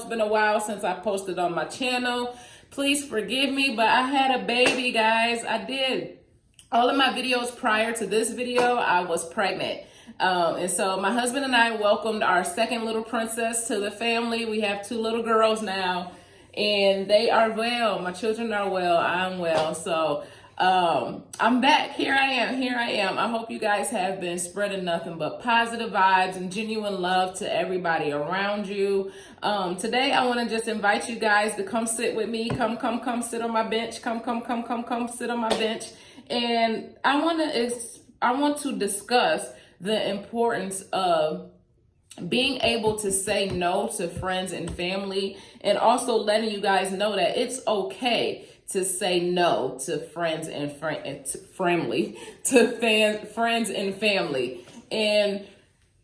it's been a while since I posted on my channel. Please forgive me, but I had a baby, guys. I did. All of my videos prior to this video, I was pregnant. And so my husband and I welcomed our second little princess to the family. We have 2 little girls now, and they are well. My children are well. I'm well. So I'm back. Here I am. I hope you guys have been spreading nothing but positive vibes and genuine love to everybody around you. Today I want to just invite you guys to come sit with me. Come sit on my bench. Come sit on my bench. And I want to discuss the importance of being able to say no to friends and family, and also letting you guys know that it's okay to say no to friends and family. And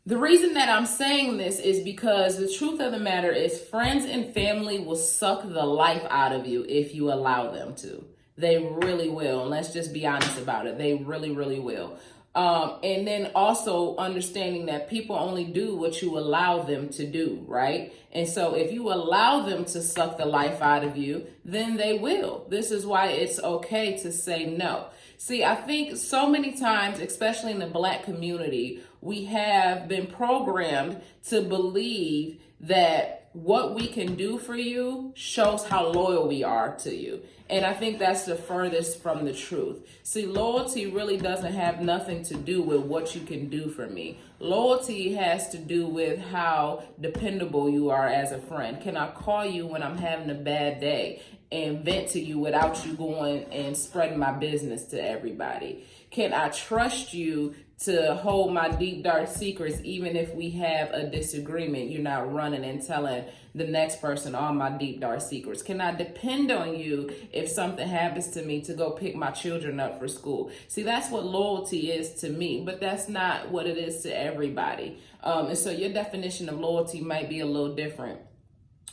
the reason that I'm saying this is because the truth of the matter is friends and family will suck the life out of you if you allow them to. They really will. And let's just be honest about it. They really, really will. And then also understanding that people only do what you allow them to do, right? And so if you allow them to suck the life out of you, then they will. This is why it's okay to say no. See, I think so many times, especially in the Black community, we have been programmed to believe that what we can do for you shows how loyal we are to you. And I think that's the furthest from the truth. See, loyalty really doesn't have nothing to do with what you can do for me. Loyalty has to do with how dependable you are as a friend. Can I call you when I'm having a bad day and vent to you without you going and spreading my business to everybody? Can I trust you to hold my deep, dark secrets even if we have a disagreement? You're not running and telling the next person all my deep, dark secrets. Can I depend on you if something happens to me to go pick my children up for school? See, that's what loyalty is to me, but that's not what it is to everybody. And so your definition of loyalty might be a little different.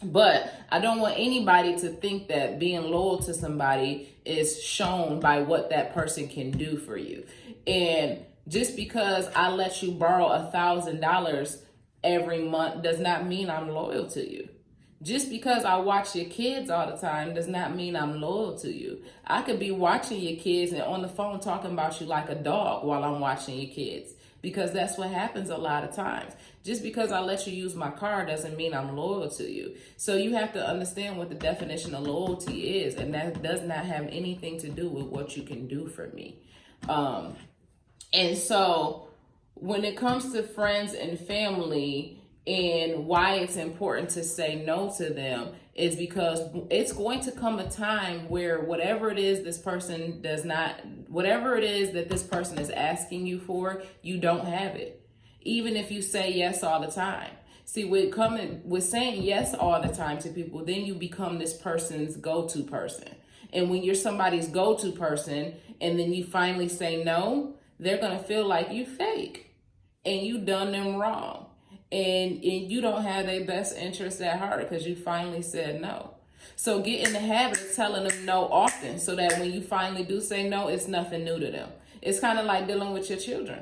But I don't want anybody to think that being loyal to somebody is shown by what that person can do for you. And just because I let you borrow $1,000 every month does not mean I'm loyal to you. Just because I watch your kids all the time does not mean I'm loyal to you. I could be watching your kids and on the phone talking about you like a dog while I'm watching your kids, because that's what happens a lot of times. Just because I let you use my car doesn't mean I'm loyal to you. So you have to understand what the definition of loyalty is, and that does not have anything to do with what you can do for me. And so when it comes to friends and family and why it's important to say no to them is because it's going to come a time where whatever it is that this person is asking you for, you don't have it. Even if you say yes all the time. See, with saying yes all the time to people, then you become this person's go-to person. And when you're somebody's go-to person and then you finally say no, they're going to feel like you fake and you done them wrong. And you don't have their best interest at heart because you finally said no. So get in the habit of telling them no often so that when you finally do say no, it's nothing new to them. It's kind of like dealing with your children.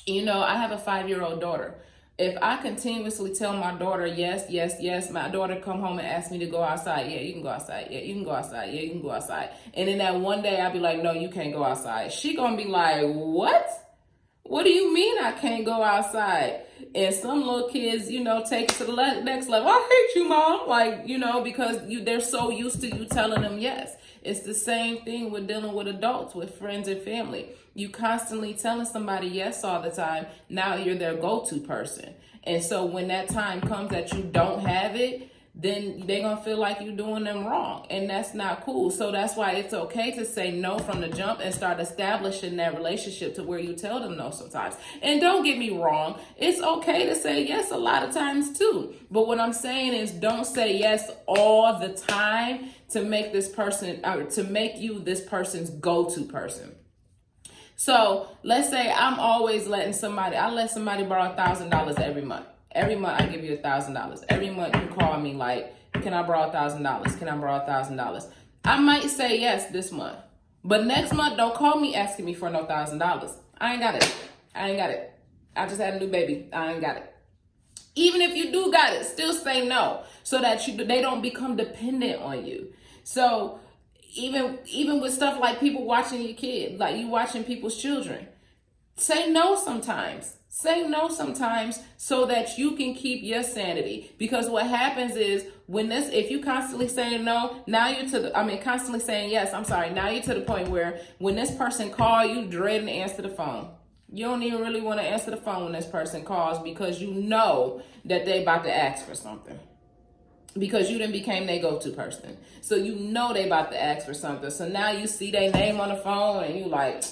You know, I have a 5-year-old daughter. If I continuously tell my daughter yes, my daughter come home and ask me to go outside. Yeah, you can go outside. Yeah, you can go outside. Yeah, you can go outside. And then that one day I'll be like, no, you can't go outside. She gonna be like, what? What do you mean I can't go outside? And some little kids, you know, take it to the next level. I hate you, Mom. Like, you know, because they're so used to you telling them yes. It's the same thing with dealing with adults, with friends and family. You constantly telling somebody yes all the time. Now you're their go-to person. And so when that time comes that you don't have it, then they're going to feel like you're doing them wrong. And that's not cool. So that's why it's okay to say no from the jump and start establishing that relationship to where you tell them no sometimes. And don't get me wrong. It's okay to say yes a lot of times too. But what I'm saying is don't say yes all the time to make this person, to make you this person's go-to person. So let's say I'm always letting I let somebody borrow $1,000 every month. Every month I give you $1,000. Every month you call me like, can I borrow $1,000? Can I borrow $1,000? I might say yes this month, but next month don't call me asking me for no $1,000. I ain't got it. I just had a new baby. I ain't got it. Even if you do got it, still say no so that they don't become dependent on you. So even with stuff like people watching your kid, like you watching people's children, say no sometimes. Say no sometimes so that you can keep your sanity. Because what happens is if you constantly saying no, now you're constantly saying yes. I'm sorry. Now you're to the point where when this person call you, dreading to answer the phone. You don't even really want to answer the phone when this person calls because you know that they about to ask for something. Because you done became their go-to person. So you know they about to ask for something. So now you see their name on the phone and you like,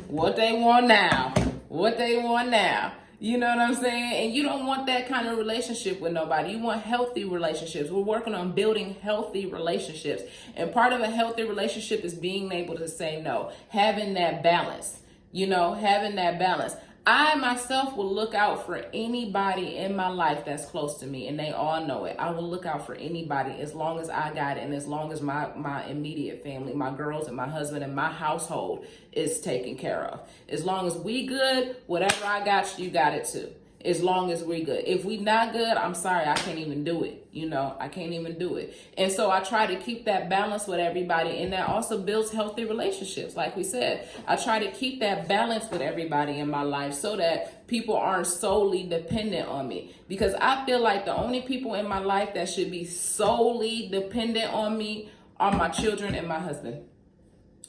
what they want now? What they want now? You know what I'm saying? And you don't want that kind of relationship with nobody. You want healthy relationships. We're working on building healthy relationships. And part of a healthy relationship is being able to say no. Having that balance. Having that balance. I myself will look out for anybody in my life that's close to me, and they all know it. I will look out for anybody as long as I got it, and as long as my immediate family, my girls and my husband and my household is taken care of. As long as we good, whatever I got, you got it too. As long as we good. If we not good, I'm sorry, I can't even do it. I can't even do it. And so I try to keep that balance with everybody, and that also builds healthy relationships. Like we said, I try to keep that balance with everybody in my life so that people aren't solely dependent on me. Because I feel like the only people in my life that should be solely dependent on me are my children and my husband.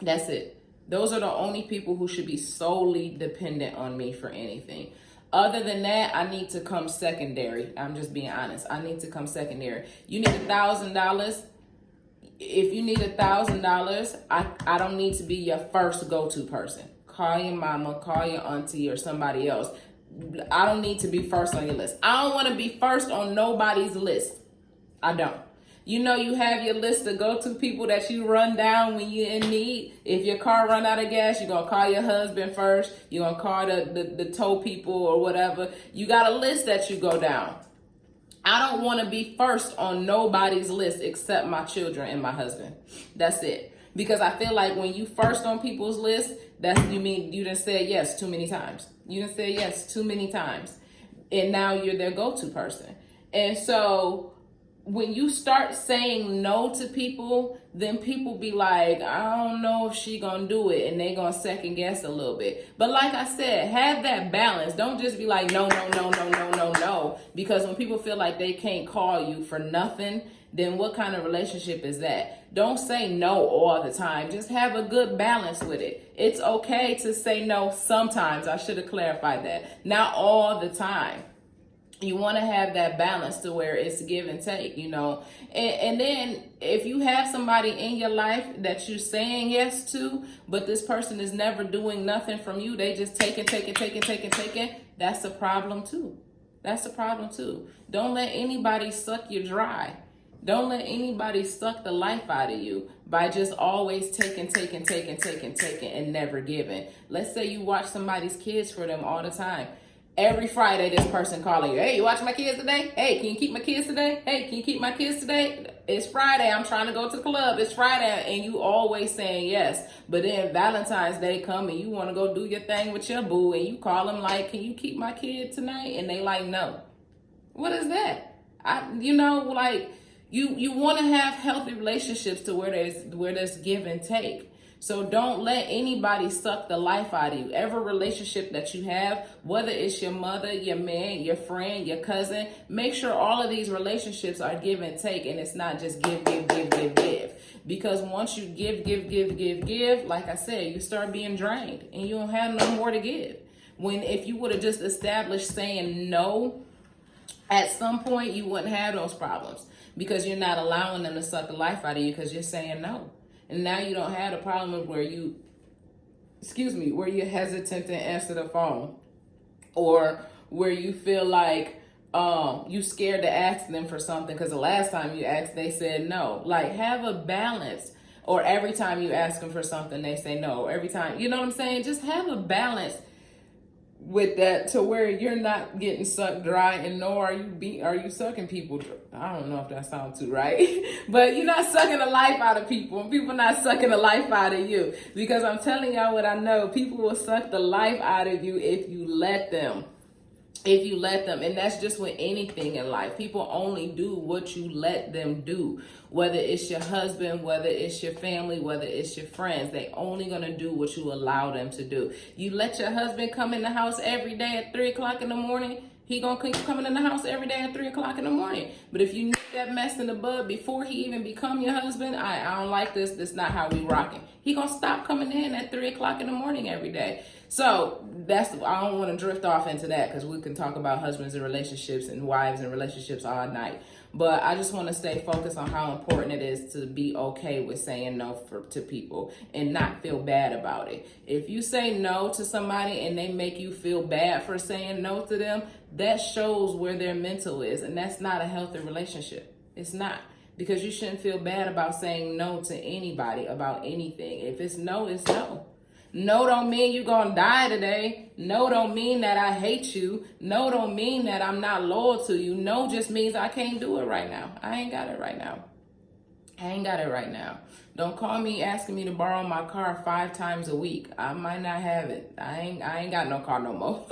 That's it. Those are the only people who should be solely dependent on me for anything. Other than that, I need to come secondary. I'm just being honest. I need to come secondary. You need $1,000. If you need $1,000, I don't need to be your first go-to person. Call your mama, call your auntie or somebody else. I don't need to be first on your list. I don't want to be first on nobody's list. I don't. You have your list of go-to people that you run down when you're in need. If your car run out of gas, you're going to call your husband first. You're going to call the tow people or whatever. You got a list that you go down. I don't want to be first on nobody's list except my children and my husband. That's it. Because I feel like when you first on people's list, you mean you done said yes too many times. You done said yes too many times. And now you're their go-to person. And so when you start saying no to people, then people be like, I don't know if she gonna do it, and they gonna second guess a little bit. But like I said, have that balance. Don't just be like, no, because when people feel like they can't call you for nothing, then what kind of relationship is that? Don't say no all the time. Just have a good balance with it. It's okay to say no sometimes. I should have clarified that. Not all the time. You want to have that balance to where it's give and take, and then if you have somebody in your life that you're saying yes to, but this person is never doing nothing from you, they just taking, that's a problem too. Don't let anybody suck you dry. Don't let anybody suck the life out of you by just always taking and never giving. Let's say you watch somebody's kids for them all the time. Every Friday, this person calling you, hey, you watching my kids today? Hey, can you keep my kids today? Hey, can you keep my kids today? It's Friday. I'm trying to go to the club. It's Friday. And you always saying yes. But then Valentine's Day come and you want to go do your thing with your boo. And you call them like, can you keep my kid tonight? And they like, no. What is that? You want to have healthy relationships to where there's give and take. So don't let anybody suck the life out of you. Every relationship that you have, whether it's your mother, your man, your friend, your cousin, make sure all of these relationships are give and take, and it's not just give. Because once you give, like I said, you start being drained and you don't have no more to give. If you would have just established saying no at some point, you wouldn't have those problems because you're not allowing them to suck the life out of you because you're saying no. And now you don't have the problem where you're hesitant to answer the phone, or where you feel like you scared to ask them for something because the last time you asked, they said no. Like, have a balance. Or every time you ask them for something, they say no. Every time, you know what I'm saying? Just have a balance with that to where you're not getting sucked dry, and nor are you sucking people dry. I don't know if that sounds too right, but you're not sucking the life out of people, and people not sucking the life out of you. Because I'm telling y'all what I know, people will suck the life out of you if you let them. if you let them. And that's just with anything in life. People only do what you let them do, whether it's your husband, whether it's your family, whether it's your friends. They only gonna do what you allow them to do. You let your husband come in the house every day at 3 o'clock in the morning, he gonna keep coming in the house every day at 3 o'clock in the morning. But if you nip that mess in the bud before he even become your husband, I don't like this not how we rocking. He gonna stop coming in at 3 o'clock in the morning every day. So I don't want to drift off into that, because we can talk about husbands and relationships and wives and relationships all night. But I just want to stay focused on how important it is to be okay with saying no to people and not feel bad about it. If you say no to somebody and they make you feel bad for saying no to them, that shows where their mental is, and that's not a healthy relationship. It's not. Because you shouldn't feel bad about saying no to anybody about anything. If it's no, it's no. No don't mean you're gonna die today. No don't mean that I hate you. No don't mean that I'm not loyal to you. No just means I can't do it right now. I ain't got it right now. I ain't got it right now. Don't call me asking me to borrow my car 5 times a week. I might not have it. I ain't got no car no more.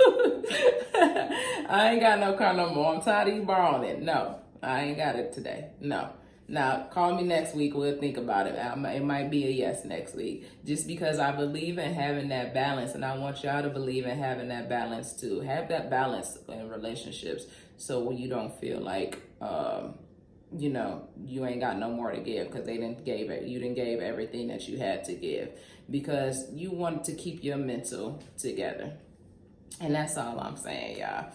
I ain't got no car no more. I'm tired of you borrowing it. No, I ain't got it today. No. Now, call me next week. We'll think about it. It might be a yes next week. Just because I believe in having that balance, and I want y'all to believe in having that balance too. Have that balance in relationships, so when you don't feel like, you ain't got no more to give because you didn't gave everything that you had to give, because you want to keep your mental together. And that's all I'm saying, y'all.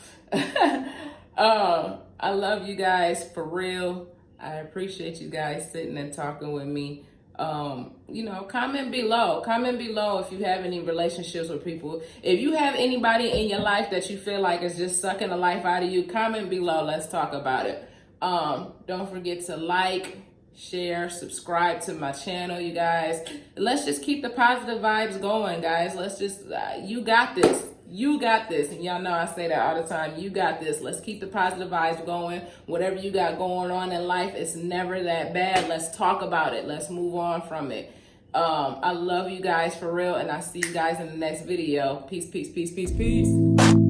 I love you guys for real. I appreciate you guys sitting and talking with me. Comment below. Comment below if you have any relationships with people. If you have anybody in your life that you feel like is just sucking the life out of you, comment below. Let's talk about it. Don't forget to like, share, subscribe to my channel, you guys. Let's just keep the positive vibes going, guys. Let's just, you got this. You got this. And y'all know I say that all the time. You got this. Let's keep the positive vibes going. Whatever you got going on in life, it's never that bad. Let's talk about it. Let's move on from it. I love you guys for real. And I'll see you guys in the next video. Peace, peace, peace, peace, peace.